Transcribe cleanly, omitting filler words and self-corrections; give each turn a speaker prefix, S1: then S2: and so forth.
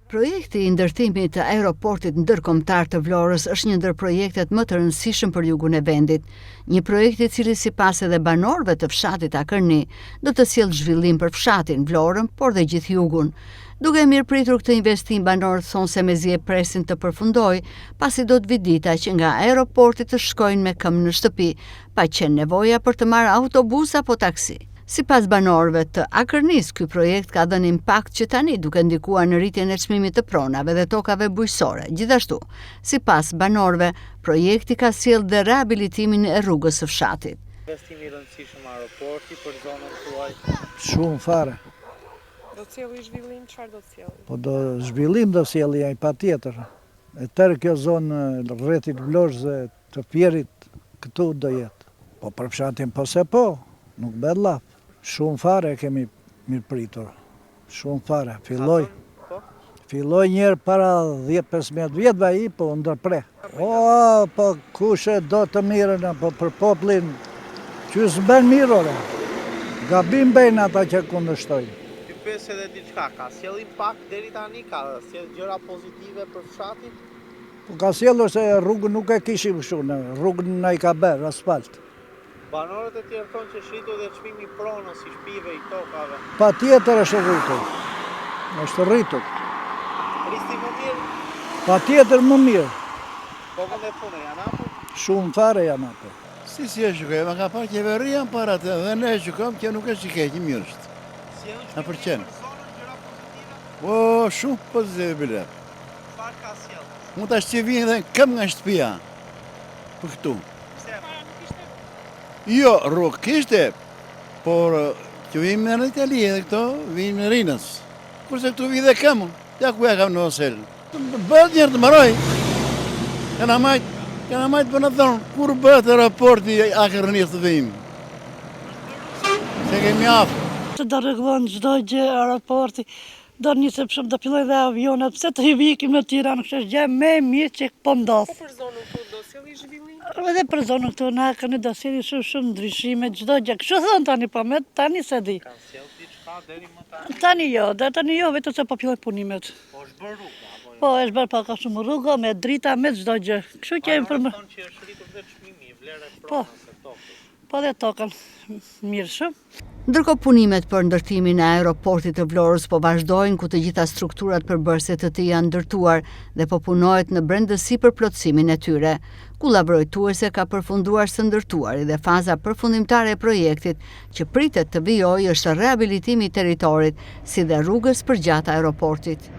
S1: Projekti i ndërtimit të aeroportit ndërkombëtar të Vlorës është një ndër projektet më të rëndësishëm për jugun e vendit. Një projekt i cili sipas edhe banorëve të fshatit Akërni do të sjellë zhvillim për fshatin Vlorën, por dhe gjithë jugun. Duke mirëpritur këtë investim, banorët thonë se mezi e presin të përfundojë, pasi do të vi dita që nga aeroporti të shkojnë me këmbë në shtëpi, pa qenë nevoja për të marrë autobus apo taksi. Sipas banorëve të Akërnis, ky projekt ka dhënë impakt që tani duke ndikuar në rritjen e çmimit të pronave dhe tokave bujqësore. Gjithashtu, sipas banorëve, projekti ka sjellë dhe rehabilitimin e rrugës së fshatit.
S2: Investimi i rëndësishëm aeroporti për zonën tuaj.
S3: Shumë fare.
S4: Do të sjellë zhvillim, çfarë do të sjellë?
S3: Po zhvillim do sjellë ai patjetër. E tërë kjo zonë rrethit Vlorës dhe të Pierit këtu do jetë. Po për fshatin po se po, nuk bëhet laf. Shumë fare kemi mirëpritur. Shumë fare. Filloj njerë para 10-15 vjetëve ai, po ndërpre. Po kushe do të mirën, po për poplin, që s'ben mirore. Gabim bëjnë ata që kundërshtojnë.
S2: Ti pes edhe diçka, ka sjell impakt deri tani, ka sjell gjëra pozitive për fshatin?
S3: Po ka sjellur se rrugën nuk e kishim kështu, rrugën na i ka bërë asfalt.
S2: Banorët e tjerë thonë që shritu dhe çmimi i pronës, i shtëpive, i tokave.
S3: Patjetër është rritur. Është rritur.
S2: Rristi më mirë?
S3: Patjetër më mirë.
S2: Kokën e punë janë hapur?
S3: Shumë fare janë hapur.
S5: Si e shikoj, ma ka parë qeveria në para të dhe ne e shikojmë që nuk është që kejtë mirë është.
S2: Si janë
S5: A për qenë?
S2: gjëra pozitive?
S5: Po, shumë pozitive bilet.
S2: Çfarë ka sjell?
S5: Mund të ashtë që vinë dhe këm nga shtëpia për këtu. Jo, rrugë kishte, por që vim në Itali edhe këto, vim në Rinës. Kurse këtu vi dhe këmë, ja ku ja kam në oselë. Bëhet njerë të maroj. Këna majtë për në thonë, kur bëhet aeroporti Akërnis të vim? Se kemi afë.
S6: Të do rregullon çdo gjë aeroporti, do nisë shumë të filloj dhe avionat, pse të hivikim në Tiranë, kështë është gjë më e mirë që po ndodh.
S4: Po për zonën këtu do sjellë zhvillim?
S6: Edhe për zonën këtu na kanë do sjellë shumë ndryshime, çdo gjë. Kështu thon tani, po me tani se di.
S2: Kanë sjell diçka deri më tani?
S6: Tani jo, vetëm se po fillojnë punimet.
S2: Po është bërë rruga apo jo?
S6: Po është bërë pa ka shumë rrugë, me drita, me çdo gjë. Kështu që
S2: Banorët thonë që është rritur dhe çmimi, vlera e pronës së tokës.
S6: po dhe tokën mirë shumë.
S1: Ndërkohë punimet për ndërtimin e aeroportit të Vlorës po vazhdojnë, ku të gjitha strukturat përbërëse të tij janë ndërtuar dhe po punohet në brendësi për plotësimin e tyre. Kulla vrojtuese ka përfunduar së ndërtuari dhe faza përfundimtare e projektit që pritet të vijojë është rehabilitimi i territorit, si dhe rrugës përgjatë aeroportit.